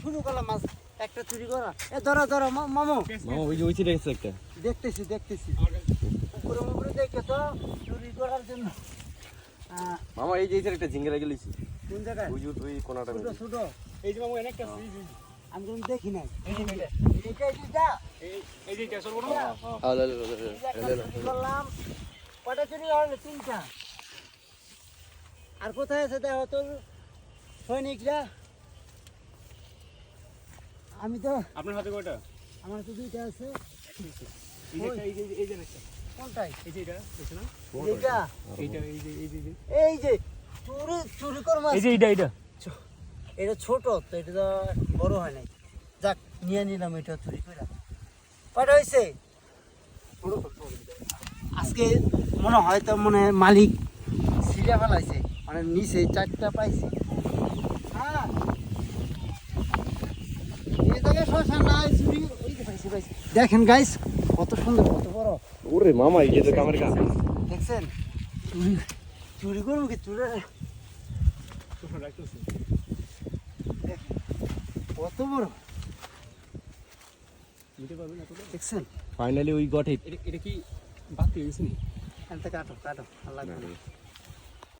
শুরু করলাম মাছ একটা চুরি করা। এ ধরো ধরো মামু। মামা ওই যে ওইটা দেখছে একটা। দেখতেছি দেখতেছি। উপরে উপরে দেখে তো চুরি করার জন্য। মামা এই যে একটা ঝিঙ্গা রেখে লিছি। কোন জায়গায়? ওই যে ওই কোনাটা। ছোট ছোট। এই যে মামু অনেকটা আমি তো দেখি নাই। এই যে এইটা এইটা। এই যে ক্যাসল বড় হ্যাঁ করলাম। কটা চুরি হলো? 3টা। আর কোথায় আছে দেখো তো সৈনিকরা? আমি তো আপনার হাতে কয়টা? আমার তো 2টা আছে। এই যে এই যে একটা কোনটাই? এই যে এটা আছে না এইটা এইটা এই যে চুরি চুরি করব। এই যে এটা এটা ছোট তো, এটা তো বড় হয় নাই। যাক নিয়ে নিলাম এটা চুরি করে। কয়টা হয়েছে? আজকে মনে হয় তো মনে মালিক ছিঁড়ে ফেলাইছে, মানে নিচে 4টা পাইছে। হ্যাঁ এই জায়গায় শশা নাই, চুরি ওই যে পাইছে পাইছে। দেখেন গাইস কত সুন্দর কত বড়। ওরে মামা এই যে কামের কাজ। দেখছেন চুরি চুরি করবো কি চুরি কত বড় নিতে পারবেন না তো? দেখছেন? Finally we got it. এটা কি বাতি হয়েছে নি? কাটো কাটো আল্লাহ